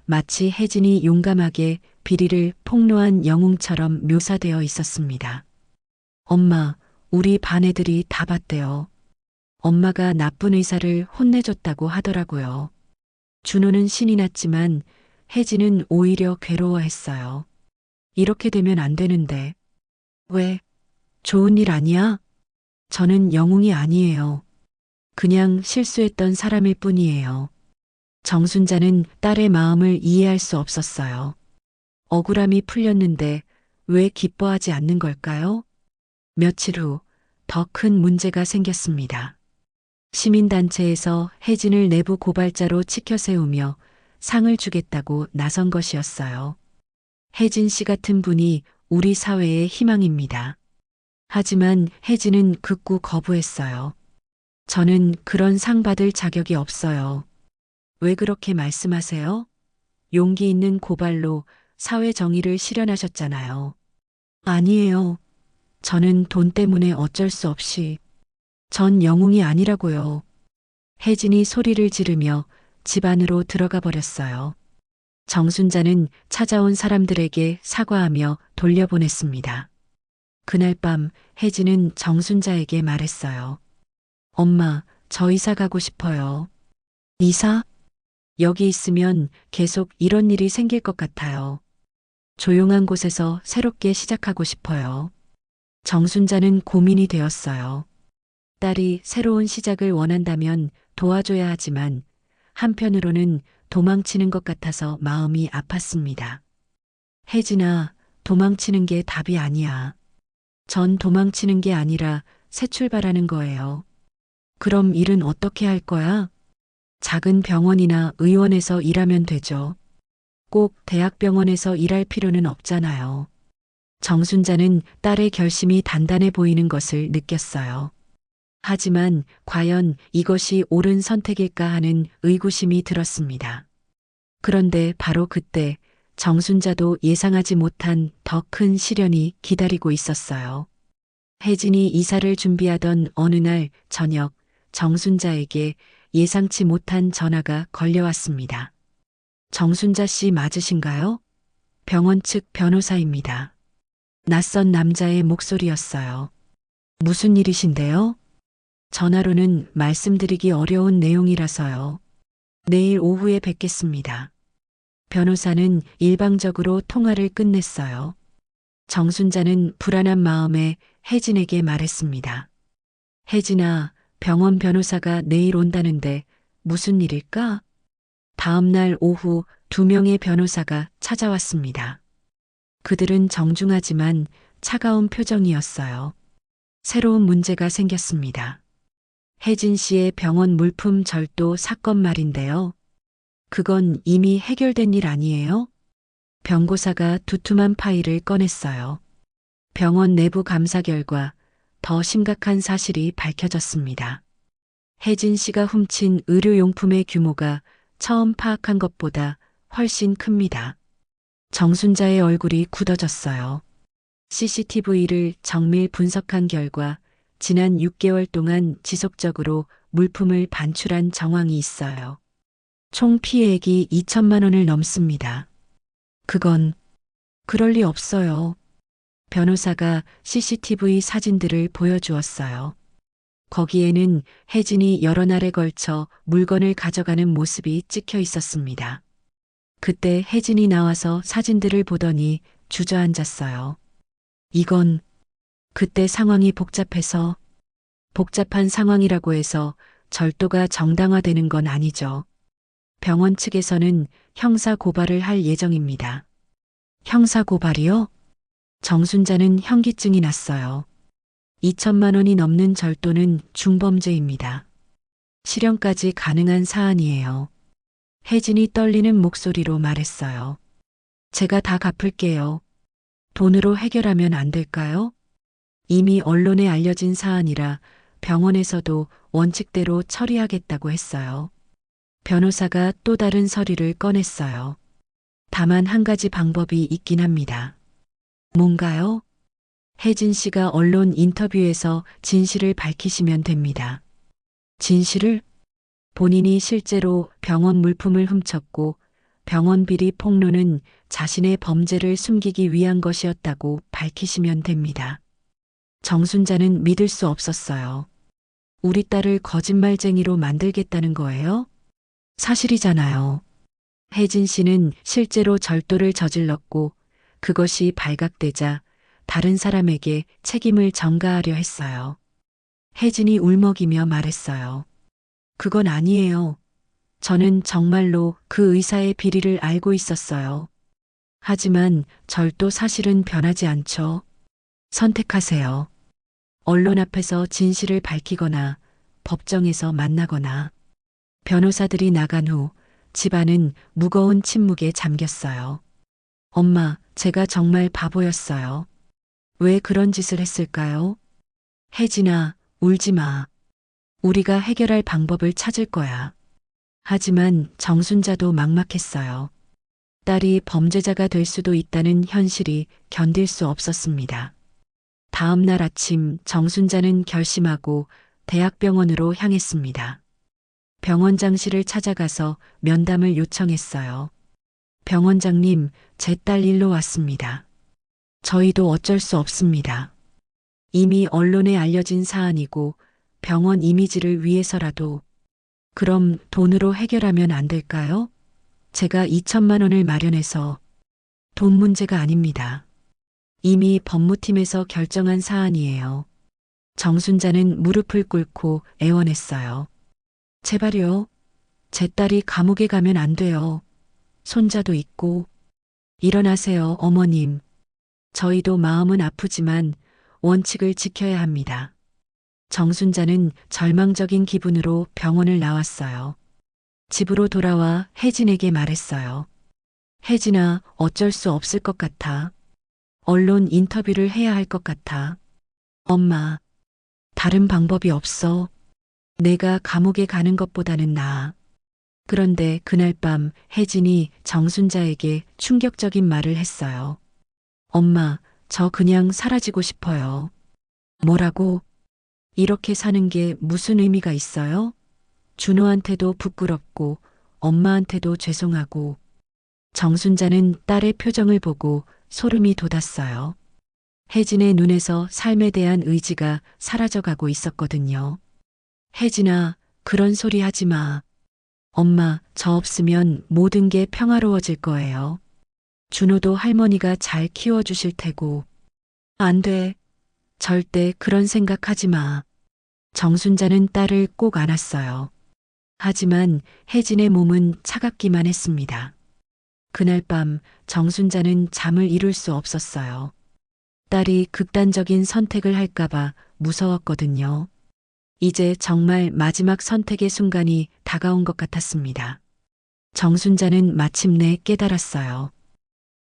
A: 마치 혜진이 용감하게 비리를 폭로한 영웅처럼 묘사되어 있었습니다. 엄마, 우리 반 애들이 다 봤대요. 엄마가 나쁜 의사를 혼내줬다고 하더라고요. 준호는 신이 났지만 혜진은 오히려 괴로워했어요. 이렇게 되면 안 되는데. 왜? 좋은 일 아니야? 저는 영웅이 아니에요. 그냥 실수했던 사람일 뿐이에요. 정순자는 딸의 마음을 이해할 수 없었어요. 억울함이 풀렸는데 왜 기뻐하지 않는 걸까요? 며칠 후 더 큰 문제가 생겼습니다. 시민단체에서 혜진을 내부 고발자로 치켜 세우며 상을 주겠다고 나선 것이었어요. 혜진 씨 같은 분이 우리 사회의 희망입니다. 하지만 혜진은 극구 거부했어요. 저는 그런 상 받을 자격이 없어요. 왜 그렇게 말씀하세요? 용기 있는 고발로 사회 정의를 실현하셨잖아요. 아니에요. 저는 돈 때문에 어쩔 수 없이. 전 영웅이 아니라고요. 혜진이 소리를 지르며 집 안으로 들어가 버렸어요. 정순자는 찾아온 사람들에게 사과하며 돌려보냈습니다. 그날 밤 혜진은 정순자에게 말했어요. 엄마, 저 이사 가고 싶어요. 이사? 여기 있으면 계속 이런 일이 생길 것 같아요. 조용한 곳에서 새롭게 시작하고 싶어요. 정순자는 고민이 되었어요. 딸이 새로운 시작을 원한다면 도와줘야 하지만 한편으로는 도망치는 것 같아서 마음이 아팠습니다. 혜진아, 도망치는 게 답이 아니야. 전 도망치는 게 아니라 새 출발하는 거예요. 그럼 일은 어떻게 할 거야? 작은 병원이나 의원에서 일하면 되죠. 꼭 대학병원에서 일할 필요는 없잖아요. 정순자는 딸의 결심이 단단해 보이는 것을 느꼈어요. 하지만 과연 이것이 옳은 선택일까 하는 의구심이 들었습니다. 그런데 바로 그때 정순자도 예상하지 못한 더 큰 시련이 기다리고 있었어요. 혜진이 이사를 준비하던 어느 날 저녁 정순자에게 예상치 못한 전화가 걸려왔습니다. 정순자 씨 맞으신가요? 병원 측 변호사입니다. 낯선 남자의 목소리였어요. 무슨 일이신데요? 전화로는 말씀드리기 어려운 내용이라서요. 내일 오후에 뵙겠습니다. 변호사는 일방적으로 통화를 끝냈어요. 정순자는 불안한 마음에 혜진에게 말했습니다. 혜진아, 병원 변호사가 내일 온다는데 무슨 일일까? 다음 날 오후 2명의 변호사가 찾아왔습니다. 그들은 정중하지만 차가운 표정이었어요. 새로운 문제가 생겼습니다. 혜진 씨의 병원 물품 절도 사건 말인데요. 그건 이미 해결된 일 아니에요? 병고사가 두툼한 파일을 꺼냈어요. 병원 내부 감사 결과 더 심각한 사실이 밝혀졌습니다. 혜진 씨가 훔친 의료용품의 규모가 처음 파악한 것보다 훨씬 큽니다. 정순자의 얼굴이 굳어졌어요. CCTV를 정밀 분석한 결과 지난 6개월 동안 지속적으로 물품을 반출한 정황이 있어요. 총 피해액이 2천만 원을 넘습니다. 그건 그럴 리 없어요. 변호사가 CCTV 사진들을 보여주었어요. 거기에는 혜진이 여러 날에 걸쳐 물건을 가져가는 모습이 찍혀 있었습니다. 그때 혜진이 나와서 사진들을 보더니 주저앉았어요. 이건 그때 상황이 복잡한 상황이라고 해서 절도가 정당화되는 건 아니죠. 병원 측에서는 형사 고발을 할 예정입니다. 형사 고발이요? 정순자는 현기증이 났어요. 2천만 원이 넘는 절도는 중범죄입니다. 실형까지 가능한 사안이에요. 혜진이 떨리는 목소리로 말했어요. 제가 다 갚을게요. 돈으로 해결하면 안 될까요? 이미 언론에 알려진 사안이라 병원에서도 원칙대로 처리하겠다고 했어요. 변호사가 또 다른 서류를 꺼냈어요. 다만 한 가지 방법이 있긴 합니다. 뭔가요? 혜진 씨가 언론 인터뷰에서 진실을 밝히시면 됩니다. 진실을? 본인이 실제로 병원 물품을 훔쳤고 병원 비리 폭로는 자신의 범죄를 숨기기 위한 것이었다고 밝히시면 됩니다. 정순자는 믿을 수 없었어요. 우리 딸을 거짓말쟁이로 만들겠다는 거예요? 사실이잖아요. 혜진 씨는 실제로 절도를 저질렀고 그것이 발각되자 다른 사람에게 책임을 전가하려 했어요. 혜진이 울먹이며 말했어요. 그건 아니에요. 저는 정말로 그 의사의 비리를 알고 있었어요. 하지만 절도 사실은 변하지 않죠. 선택하세요. 언론 앞에서 진실을 밝히거나 법정에서 만나거나. 변호사들이 나간 후 집안은 무거운 침묵에 잠겼어요. 엄마, 제가 정말 바보였어요. 왜 그런 짓을 했을까요? 혜진아, 울지 마. 우리가 해결할 방법을 찾을 거야. 하지만 정순자도 막막했어요. 딸이 범죄자가 될 수도 있다는 현실이 견딜 수 없었습니다. 다음 날 아침 정순자는 결심하고 대학병원으로 향했습니다. 병원장실을 찾아가서 면담을 요청했어요. 병원장님, 제 딸 일로 왔습니다. 저희도 어쩔 수 없습니다. 이미 언론에 알려진 사안이고 병원 이미지를 위해서라도. 그럼 돈으로 해결하면 안 될까요? 제가 2천만 원을 마련해서. 돈 문제가 아닙니다. 이미 법무팀에서 결정한 사안이에요. 정순자는 무릎을 꿇고 애원했어요. 제발요. 제 딸이 감옥에 가면 안 돼요. 손자도 있고. 일어나세요, 어머님. 저희도 마음은 아프지만 원칙을 지켜야 합니다. 정순자는 절망적인 기분으로 병원을 나왔어요. 집으로 돌아와 혜진에게 말했어요. 혜진아, 어쩔 수 없을 것 같아. 언론 인터뷰를 해야 할 것 같아. 엄마, 다른 방법이 없어. 내가 감옥에 가는 것보다는 나아. 그런데 그날 밤 혜진이 정순자에게 충격적인 말을 했어요. 엄마, 저 그냥 사라지고 싶어요. 뭐라고? 이렇게 사는 게 무슨 의미가 있어요? 준호한테도 부끄럽고 엄마한테도 죄송하고. 정순자는 딸의 표정을 보고 소름이 돋았어요. 혜진의 눈에서 삶에 대한 의지가 사라져가고 있었거든요. 혜진아, 그런 소리 하지 마. 엄마, 저 없으면 모든 게 평화로워질 거예요. 준호도 할머니가 잘 키워주실 테고. 안 돼. 절대 그런 생각하지 마. 정순자는 딸을 꼭 안았어요. 하지만 혜진의 몸은 차갑기만 했습니다. 그날 밤 정순자는 잠을 이룰 수 없었어요. 딸이 극단적인 선택을 할까봐 무서웠거든요. 이제 정말 마지막 선택의 순간이 다가온 것 같았습니다. 정순자는 마침내 깨달았어요.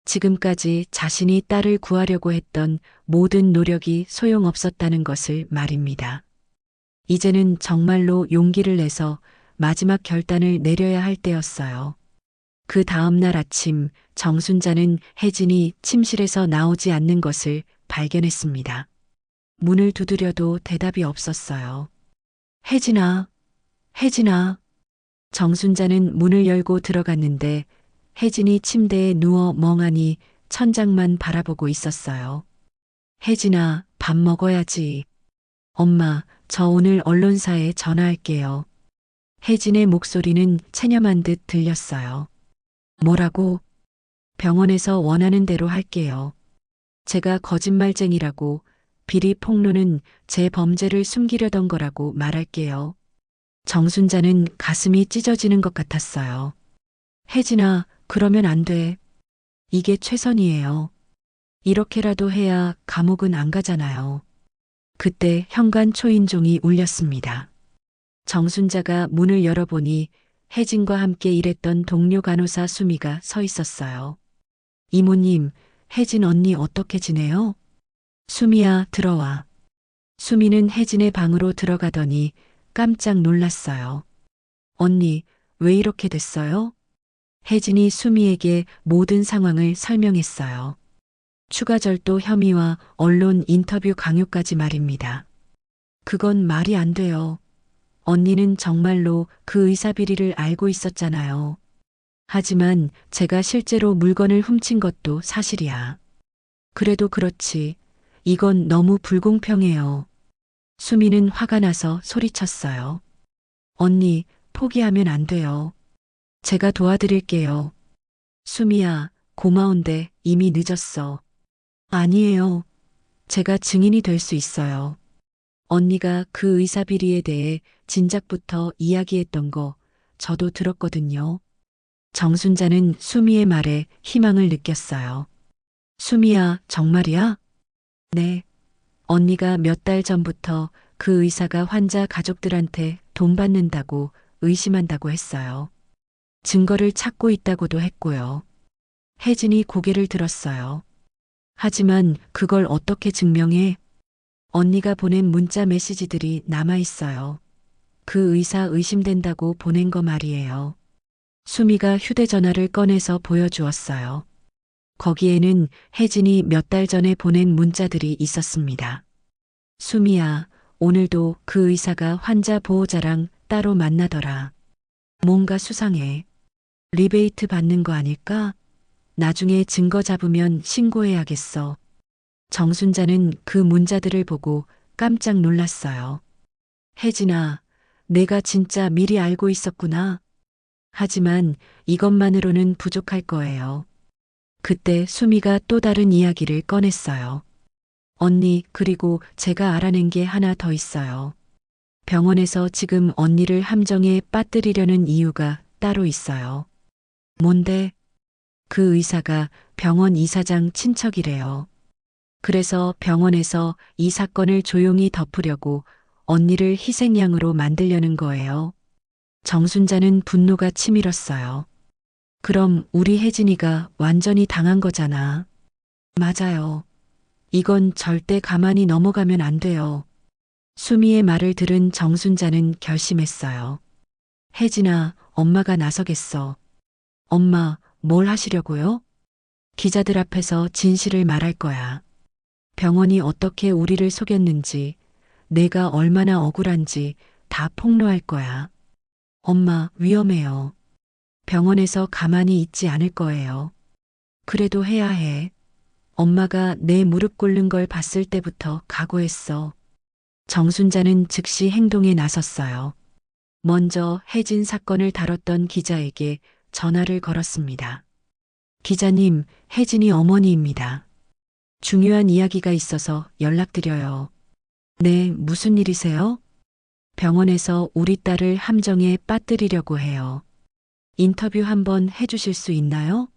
A: 지금까지 자신이 딸을 구하려고 했던 모든 노력이 소용없었다는 것을 말입니다. 이제는 정말로 용기를 내서 마지막 결단을 내려야 할 때였어요. 그 다음 날 아침 정순자는 혜진이 침실에서 나오지 않는 것을 발견했습니다. 문을 두드려도 대답이 없었어요. 혜진아, 혜진아. 정순자는 문을 열고 들어갔는데 혜진이 침대에 누워 멍하니 천장만 바라보고 있었어요. 혜진아, 밥 먹어야지. 엄마, 저 오늘 언론사에 전화할게요. 혜진의 목소리는 체념한 듯 들렸어요. 뭐라고? 병원에서 원하는 대로 할게요. 제가 거짓말쟁이라고 비리 폭로는 제 범죄를 숨기려던 거라고 말할게요. 정순자는 가슴이 찢어지는 것 같았어요. 혜진아, 그러면 안 돼. 이게 최선이에요. 이렇게라도 해야 감옥은 안 가잖아요. 그때 현관 초인종이 울렸습니다. 정순자가 문을 열어보니 혜진과 함께 일했던 동료 간호사 수미가 서 있었어요. 이모님, 혜진 언니 어떻게 지내요? 수미야, 들어와. 수미는 혜진의 방으로 들어가더니 깜짝 놀랐어요. 언니, 왜 이렇게 됐어요? 혜진이 수미에게 모든 상황을 설명했어요. 추가 절도 혐의와 언론 인터뷰 강요까지 말입니다. 그건 말이 안 돼요. 언니는 정말로 그 의사 비리를 알고 있었잖아요. 하지만 제가 실제로 물건을 훔친 것도 사실이야. 그래도 그렇지. 이건 너무 불공평해요. 수미는 화가 나서 소리쳤어요. 언니, 포기하면 안 돼요. 제가 도와드릴게요. 수미야, 고마운데 이미 늦었어. 아니에요. 제가 증인이 될 수 있어요. 언니가 그 의사 비리에 대해 진작부터 이야기했던 거 저도 들었거든요. 정순자는 수미의 말에 희망을 느꼈어요. 수미야, 정말이야? 네. 언니가 몇 달 전부터 그 의사가 환자 가족들한테 돈 받는다고 의심한다고 했어요. 증거를 찾고 있다고도 했고요. 혜진이 고개를 들었어요. 하지만 그걸 어떻게 증명해? 언니가 보낸 문자 메시지들이 남아있어요. 그 의사 의심된다고 보낸 거 말이에요. 수미가 휴대전화를 꺼내서 보여주었어요. 거기에는 혜진이 몇 달 전에 보낸 문자들이 있었습니다. 수미야, 오늘도 그 의사가 환자 보호자랑 따로 만나더라. 뭔가 수상해. 리베이트 받는 거 아닐까? 나중에 증거 잡으면 신고해야겠어. 정순자는 그 문자들을 보고 깜짝 놀랐어요. 혜진아, 내가 진짜 미리 알고 있었구나. 하지만 이것만으로는 부족할 거예요. 그때 수미가 또 다른 이야기를 꺼냈어요. 언니, 그리고 제가 알아낸 게 하나 더 있어요. 병원에서 지금 언니를 함정에 빠뜨리려는 이유가 따로 있어요. 뭔데? 그 의사가 병원 이사장 친척이래요. 그래서 병원에서 이 사건을 조용히 덮으려고 언니를 희생양으로 만들려는 거예요. 정순자는 분노가 치밀었어요. 그럼 우리 혜진이가 완전히 당한 거잖아. 맞아요. 이건 절대 가만히 넘어가면 안 돼요. 수미의 말을 들은 정순자는 결심했어요. 혜진아, 엄마가 나서겠어. 엄마, 뭘 하시려고요? 기자들 앞에서 진실을 말할 거야. 병원이 어떻게 우리를 속였는지, 내가 얼마나 억울한지 다 폭로할 거야. 엄마, 위험해요. 병원에서 가만히 있지 않을 거예요. 그래도 해야 해. 엄마가 내 무릎 꿇는 걸 봤을 때부터 각오했어. 정순자는 즉시 행동에 나섰어요. 먼저 혜진 사건을 다뤘던 기자에게 전화를 걸었습니다. 기자님, 혜진이 어머니입니다. 중요한 이야기가 있어서 연락드려요. 네, 무슨 일이세요? 병원에서 우리 딸을 함정에 빠뜨리려고 해요. 인터뷰 한번 해주실 수 있나요?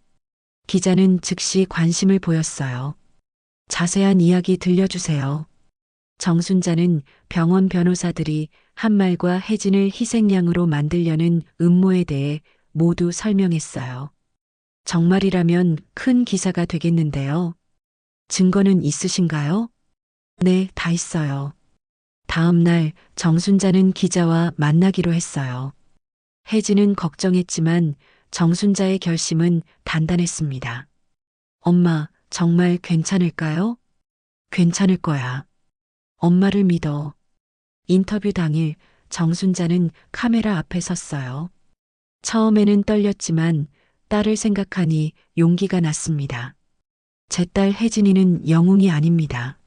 A: 기자는 즉시 관심을 보였어요. 자세한 이야기 들려주세요. 정순자는 병원 변호사들이 한말과 혜진을 희생양으로 만들려는 음모에 대해 모두 설명했어요. 정말이라면 큰 기사가 되겠는데요. 증거는 있으신가요? 네, 다 있어요. 다음 날 정순자는 기자와 만나기로 했어요. 혜진은 걱정했지만 정순자의 결심은 단단했습니다. 엄마, 정말 괜찮을까요? 괜찮을 거야. 엄마를 믿어. 인터뷰 당일 정순자는 카메라 앞에 섰어요. 처음에는 떨렸지만 딸을 생각하니 용기가 났습니다. 제 딸 혜진이는 영웅이 아닙니다.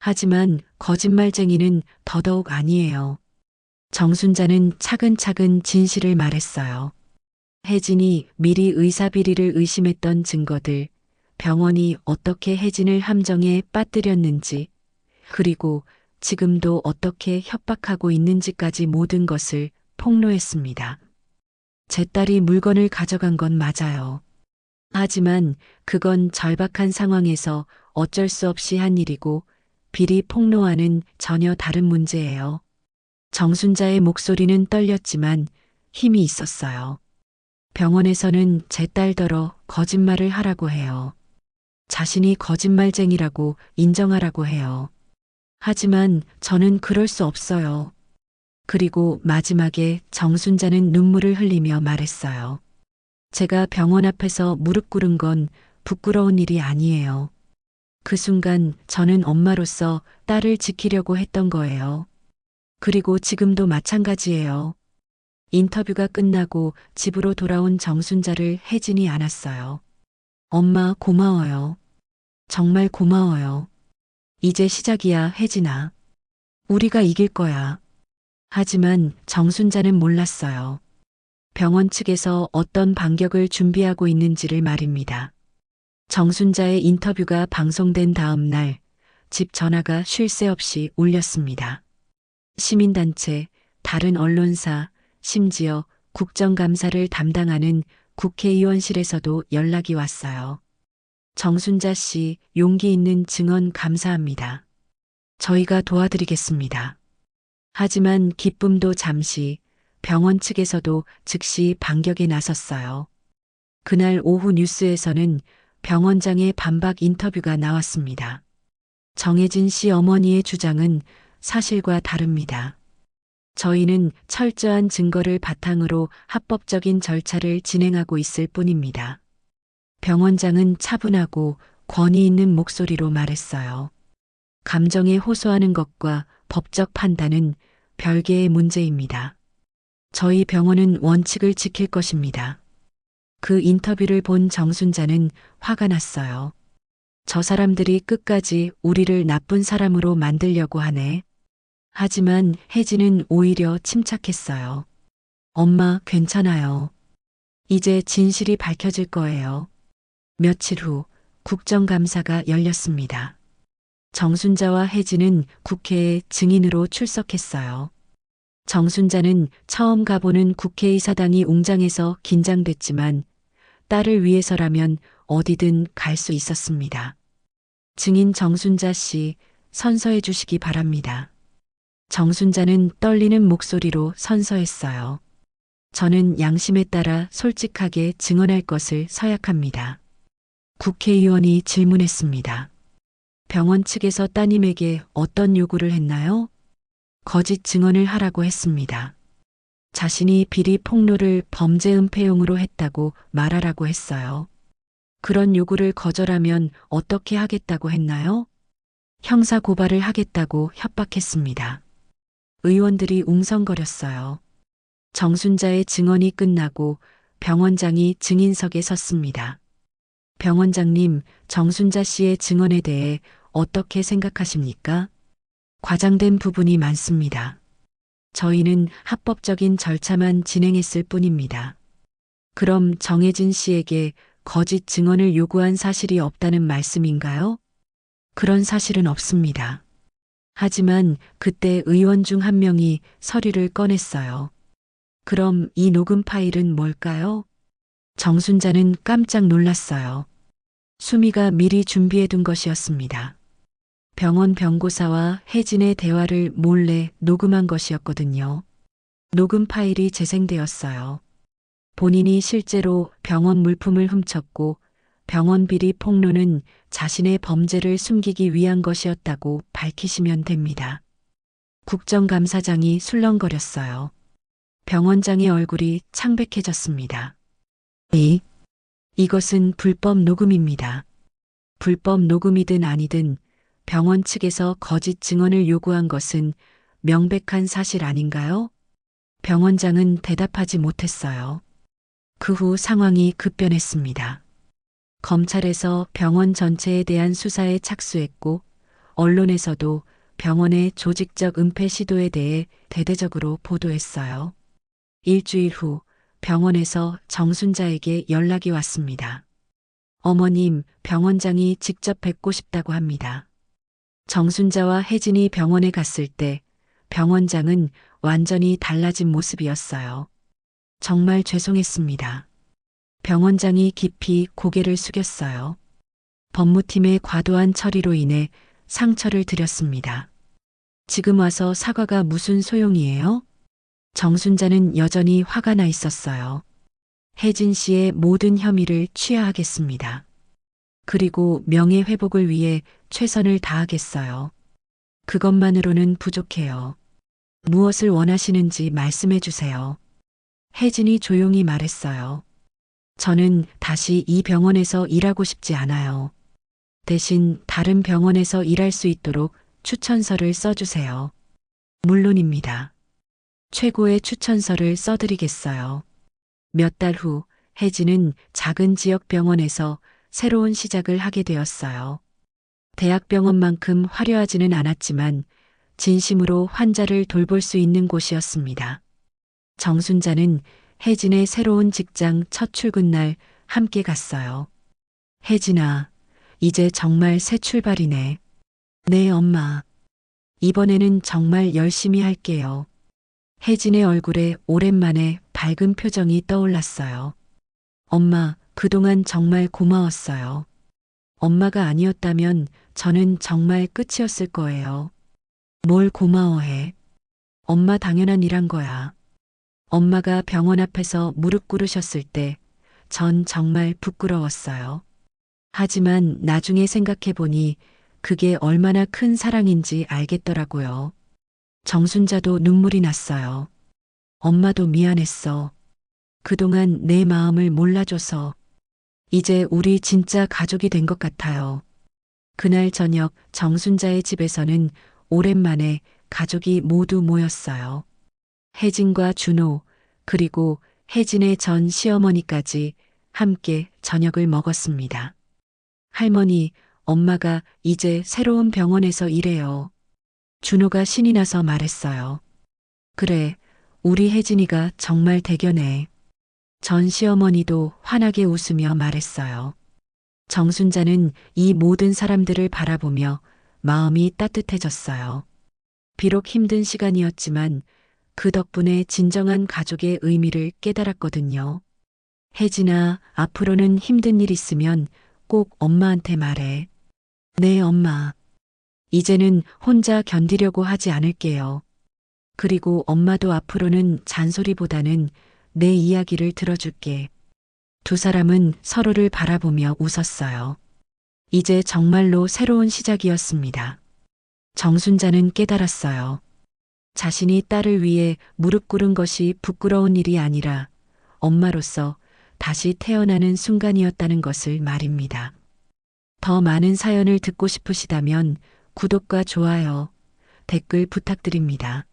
A: 하지만 거짓말쟁이는 더더욱 아니에요. 정순자는 차근차근 진실을 말했어요. 혜진이 미리 의사 비리를 의심했던 증거들, 병원이 어떻게 혜진을 함정에 빠뜨렸는지, 그리고 지금도 어떻게 협박하고 있는지까지 모든 것을 폭로했습니다. 제 딸이 물건을 가져간 건 맞아요. 하지만 그건 절박한 상황에서 어쩔 수 없이 한 일이고 비리 폭로와는 전혀 다른 문제예요. 정순자의 목소리는 떨렸지만 힘이 있었어요. 병원에서는 제 딸더러 거짓말을 하라고 해요. 자신이 거짓말쟁이라고 인정하라고 해요. 하지만 저는 그럴 수 없어요. 그리고 마지막에 정순자는 눈물을 흘리며 말했어요. 제가 병원 앞에서 무릎 꿇은 건 부끄러운 일이 아니에요. 그 순간 저는 엄마로서 딸을 지키려고 했던 거예요. 그리고 지금도 마찬가지예요. 인터뷰가 끝나고 집으로 돌아온 정순자를 혜진이 안았어요. 엄마 고마워요. 정말 고마워요. 이제 시작이야, 혜진아. 우리가 이길 거야. 하지만 정순자는 몰랐어요. 병원 측에서 어떤 반격을 준비하고 있는지를 말입니다. 정순자의 인터뷰가 방송된 다음 날, 집 전화가 쉴 새 없이 울렸습니다. 시민단체, 다른 언론사, 심지어 국정감사를 담당하는 국회의원실에서도 연락이 왔어요. 정순자 씨, 용기 있는 증언 감사합니다. 저희가 도와드리겠습니다. 하지만 기쁨도 잠시, 병원 측에서도 즉시 반격에 나섰어요. 그날 오후 뉴스에서는 병원장의 반박 인터뷰가 나왔습니다. 정혜진 씨 어머니의 주장은 사실과 다릅니다. 저희는 철저한 증거를 바탕으로 합법적인 절차를 진행하고 있을 뿐입니다. 병원장은 차분하고 권위 있는 목소리로 말했어요. 감정에 호소하는 것과 법적 판단은 별개의 문제입니다. 저희 병원은 원칙을 지킬 것입니다. 그 인터뷰를 본 정순자는 화가 났어요. 저 사람들이 끝까지 우리를 나쁜 사람으로 만들려고 하네. 하지만 혜진은 오히려 침착했어요. 엄마, 괜찮아요. 이제 진실이 밝혀질 거예요. 며칠 후 국정감사가 열렸습니다. 정순자와 혜진은 국회에 증인으로 출석했어요. 정순자는 처음 가보는 국회의사당이 웅장해서 긴장됐지만 딸을 위해서라면 어디든 갈 수 있었습니다. 증인 정순자 씨, 선서해 주시기 바랍니다. 정순자는 떨리는 목소리로 선서했어요. 저는 양심에 따라 솔직하게 증언할 것을 서약합니다. 국회의원이 질문했습니다. 병원 측에서 따님에게 어떤 요구를 했나요? 거짓 증언을 하라고 했습니다. 자신이 비리 폭로를 범죄 은폐용으로 했다고 말하라고 했어요. 그런 요구를 거절하면 어떻게 하겠다고 했나요? 형사 고발을 하겠다고 협박했습니다. 의원들이 웅성거렸어요. 정순자의 증언이 끝나고 병원장이 증인석에 섰습니다. 병원장님, 정순자 씨의 증언에 대해 어떻게 생각하십니까? 과장된 부분이 많습니다. 저희는 합법적인 절차만 진행했을 뿐입니다. 그럼 정혜진 씨에게 거짓 증언을 요구한 사실이 없다는 말씀인가요? 그런 사실은 없습니다. 하지만 그때 의원 중 한 명이 서류를 꺼냈어요. 그럼 이 녹음 파일은 뭘까요? 정순자는 깜짝 놀랐어요. 수미가 미리 준비해둔 것이었습니다. 병원 병고사와 혜진의 대화를 몰래 녹음한 것이었거든요. 녹음 파일이 재생되었어요. 본인이 실제로 병원 물품을 훔쳤고 병원 비리 폭로는 자신의 범죄를 숨기기 위한 것이었다고 밝히시면 됩니다. 국정감사장이 술렁거렸어요. 병원장의 얼굴이 창백해졌습니다. 이것은 불법 녹음입니다. 불법 녹음이든 아니든 병원 측에서 거짓 증언을 요구한 것은 명백한 사실 아닌가요? 병원장은 대답하지 못했어요. 그 후 상황이 급변했습니다. 검찰에서 병원 전체에 대한 수사에 착수했고 언론에서도 병원의 조직적 은폐 시도에 대해 대대적으로 보도했어요. 일주일 후 병원에서 정순자에게 연락이 왔습니다. 어머님, 병원장이 직접 뵙고 싶다고 합니다. 정순자와 혜진이 병원에 갔을 때 병원장은 완전히 달라진 모습이었어요. 정말 죄송했습니다. 병원장이 깊이 고개를 숙였어요. 법무팀의 과도한 처리로 인해 상처를 드렸습니다. 지금 와서 사과가 무슨 소용이에요? 정순자는 여전히 화가 나 있었어요. 혜진 씨의 모든 혐의를 취하하겠습니다. 그리고 명예회복을 위해 최선을 다하겠어요. 그것만으로는 부족해요. 무엇을 원하시는지 말씀해 주세요. 혜진이 조용히 말했어요. 저는 다시 이 병원에서 일하고 싶지 않아요. 대신 다른 병원에서 일할 수 있도록 추천서를 써주세요. 물론입니다. 최고의 추천서를 써드리겠어요. 몇 달 후 혜진은 작은 지역 병원에서 새로운 시작을 하게 되었어요. 대학병원만큼 화려하지는 않았지만 진심으로 환자를 돌볼 수 있는 곳이었습니다. 정순자는 혜진의 새로운 직장 첫 출근 날 함께 갔어요. 혜진아, 이제 정말 새 출발이네. 네, 엄마. 이번에는 정말 열심히 할게요. 혜진의 얼굴에 오랜만에 밝은 표정이 떠올랐어요. 엄마, 그동안 정말 고마웠어요. 엄마가 아니었다면 저는 정말 끝이었을 거예요. 뭘 고마워해. 엄마 당연한 일한 거야. 엄마가 병원 앞에서 무릎 꿇으셨을 때 전 정말 부끄러웠어요. 하지만 나중에 생각해보니 그게 얼마나 큰 사랑인지 알겠더라고요. 정순자도 눈물이 났어요. 엄마도 미안했어. 그동안 내 마음을 몰라줘서. 이제 우리 진짜 가족이 된 것 같아요. 그날 저녁 정순자의 집에서는 오랜만에 가족이 모두 모였어요. 혜진과 준호, 그리고 혜진의 전 시어머니까지 함께 저녁을 먹었습니다. 할머니, 엄마가 이제 새로운 병원에서 일해요. 준호가 신이 나서 말했어요. 그래, 우리 혜진이가 정말 대견해. 전 시어머니도 환하게 웃으며 말했어요. 정순자는 이 모든 사람들을 바라보며 마음이 따뜻해졌어요. 비록 힘든 시간이었지만 그 덕분에 진정한 가족의 의미를 깨달았거든요. 혜진아, 앞으로는 힘든 일 있으면 꼭 엄마한테 말해. 네, 엄마. 이제는 혼자 견디려고 하지 않을게요. 그리고 엄마도 앞으로는 잔소리보다는 내 이야기를 들어줄게. 두 사람은 서로를 바라보며 웃었어요. 이제 정말로 새로운 시작이었습니다. 정순자는 깨달았어요. 자신이 딸을 위해 무릎 꿇은 것이 부끄러운 일이 아니라 엄마로서 다시 태어나는 순간이었다는 것을 말입니다. 더 많은 사연을 듣고 싶으시다면 구독과 좋아요, 댓글 부탁드립니다.